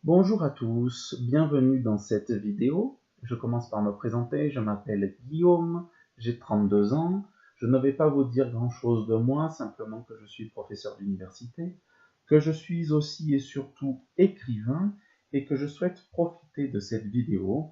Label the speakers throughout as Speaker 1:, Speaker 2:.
Speaker 1: Bonjour à tous, bienvenue dans cette vidéo. Je commence par me présenter, je m'appelle Guillaume, j'ai 32 ans. Je ne vais pas vous dire grand-chose de moi, simplement que je suis professeur d'université, que je suis aussi et surtout écrivain et que je souhaite profiter de cette vidéo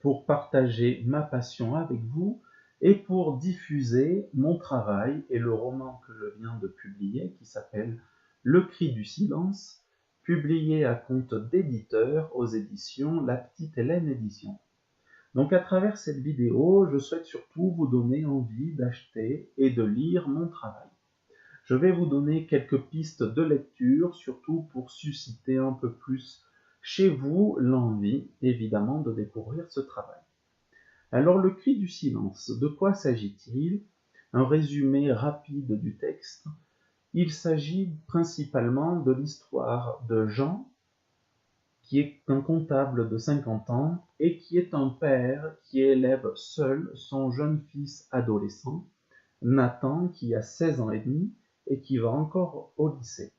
Speaker 1: pour partager ma passion avec vous et pour diffuser mon travail et le roman que je viens de publier qui s'appelle Le Cri du silence, publié à compte d'éditeur aux éditions La Petite Hélène Édition. Donc à travers cette vidéo, je souhaite surtout vous donner envie d'acheter et de lire mon travail. Je vais vous donner quelques pistes de lecture, surtout pour susciter un peu plus chez vous l'envie, évidemment, de découvrir ce travail. Alors, le cri du silence, de quoi s'agit-il? Un résumé rapide du texte. Il s'agit principalement de l'histoire de Jean, qui est un comptable de 50 ans et qui est un père qui élève seul son jeune fils adolescent, Nathan, qui a 16 ans et demi et qui va encore au lycée.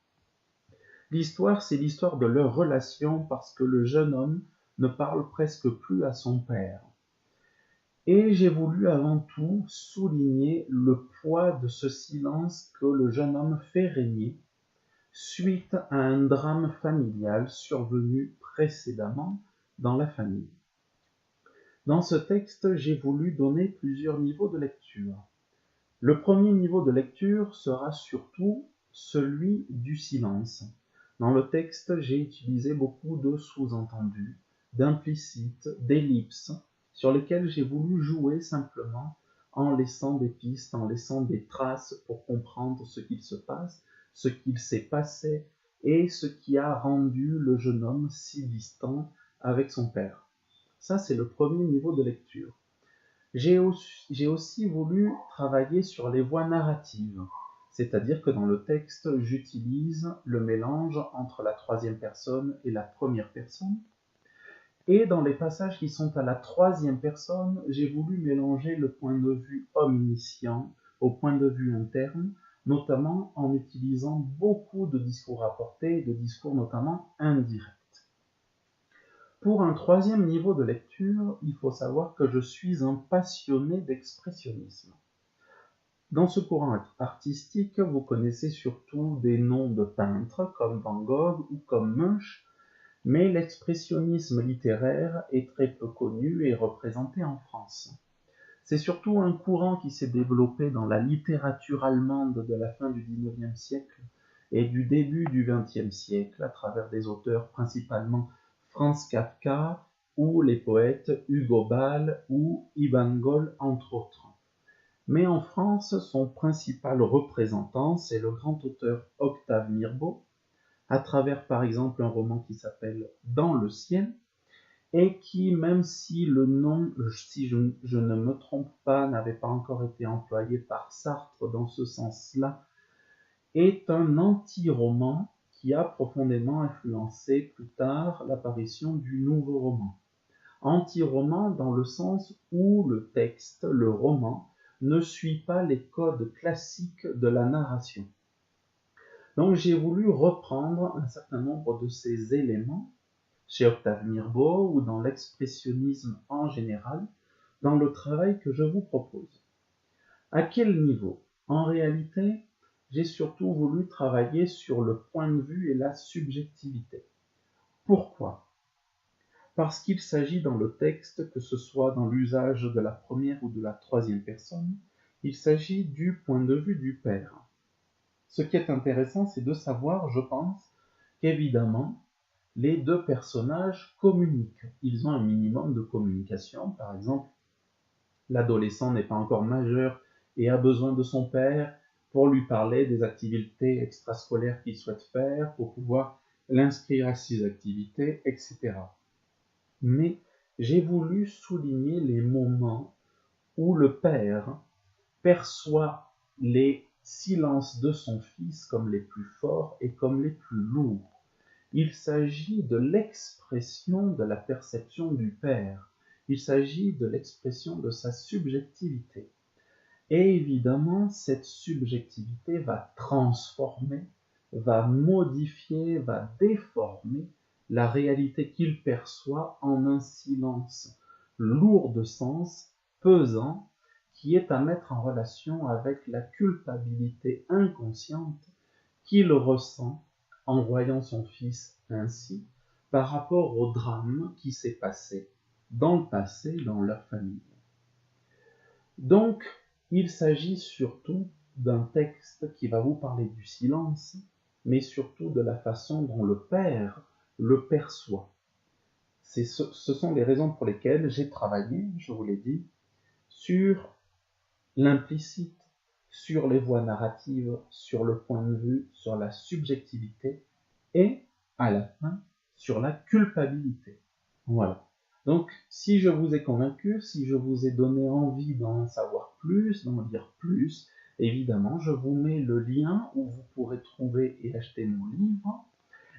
Speaker 1: L'histoire, c'est l'histoire de leur relation parce que le jeune homme ne parle presque plus à son père. Et j'ai voulu avant tout souligner le poids de ce silence que le jeune homme fait régner suite à un drame familial survenu précédemment dans la famille. Dans ce texte, j'ai voulu donner plusieurs niveaux de lecture. Le premier niveau de lecture sera surtout celui du silence. Dans le texte, j'ai utilisé beaucoup de sous-entendus, d'implicites, d'ellipses, sur lesquels j'ai voulu jouer simplement en laissant des pistes, en laissant des traces pour comprendre ce qu'il se passe, ce qu'il s'est passé et ce qui a rendu le jeune homme si distant avec son père. Ça, c'est le premier niveau de lecture. J'ai aussi voulu travailler sur les voies narratives, c'est-à-dire que dans le texte, j'utilise le mélange entre la troisième personne et la première personne. Et dans les passages qui sont à la troisième personne, j'ai voulu mélanger le point de vue omniscient au point de vue interne, notamment en utilisant beaucoup de discours rapportés, de discours notamment indirects. Pour un troisième niveau de lecture, il faut savoir que je suis un passionné d'expressionnisme. Dans ce courant artistique, vous connaissez surtout des noms de peintres comme Van Gogh ou comme Munch, mais l'expressionnisme littéraire est très peu connu et représenté en France. C'est surtout un courant qui s'est développé dans la littérature allemande de la fin du XIXe siècle et du début du XXe siècle à travers des auteurs principalement Franz Kafka ou les poètes Hugo Ball ou Ivan Goll entre autres. Mais en France, son principal représentant, c'est le grand auteur Octave Mirbeau, à travers par exemple un roman qui s'appelle Dans le ciel, et qui, même si le nom, si je ne me trompe pas, n'avait pas encore été employé par Sartre dans ce sens-là, est un anti-roman qui a profondément influencé plus tard l'apparition du nouveau roman. Anti-roman dans le sens où le texte, le roman, ne suit pas les codes classiques de la narration. Donc j'ai voulu reprendre un certain nombre de ces éléments chez Octave Mirbeau ou dans l'expressionnisme en général, dans le travail que je vous propose. À quel niveau? En réalité, j'ai surtout voulu travailler sur le point de vue et la subjectivité. Pourquoi? Parce qu'il s'agit dans le texte, que ce soit dans l'usage de la première ou de la troisième personne, il s'agit du point de vue du père. Ce qui est intéressant, c'est de savoir, je pense, qu'évidemment, les deux personnages communiquent. Ils ont un minimum de communication. Par exemple, l'adolescent n'est pas encore majeur et a besoin de son père pour lui parler des activités extrascolaires qu'il souhaite faire, pour pouvoir l'inscrire à ces activités, etc. Mais j'ai voulu souligner les moments où le père perçoit les silences de son fils comme les plus forts et comme les plus lourds. Il s'agit de l'expression de la perception du père. Il s'agit de l'expression de sa subjectivité. Et évidemment, cette subjectivité va transformer, va modifier, va déformer la réalité qu'il perçoit en un silence lourd de sens, pesant, qui est à mettre en relation avec la culpabilité inconsciente qu'il ressent en voyant son fils ainsi, par rapport au drame qui s'est passé dans le passé dans leur famille. Donc, il s'agit surtout d'un texte qui va vous parler du silence, mais surtout de la façon dont le père le perçoit. Ce sont les raisons pour lesquelles j'ai travaillé, je vous l'ai dit, sur l'implicite, sur les voies narratives, sur le point de vue, sur la subjectivité et, à la fin, sur la culpabilité. Voilà. Donc, si je vous ai convaincu, si je vous ai donné envie d'en savoir plus, d'en lire plus, évidemment, je vous mets le lien où vous pourrez trouver et acheter mon livre.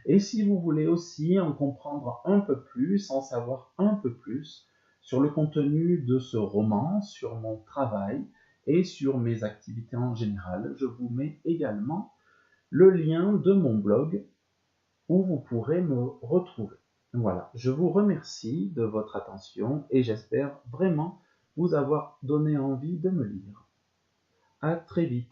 Speaker 1: Et si vous voulez aussi en comprendre un peu plus, en savoir un peu plus sur le contenu de ce roman, sur mon travail et sur mes activités en général, je vous mets également le lien de mon blog où vous pourrez me retrouver. Voilà, je vous remercie de votre attention et j'espère vraiment vous avoir donné envie de me lire. À très vite.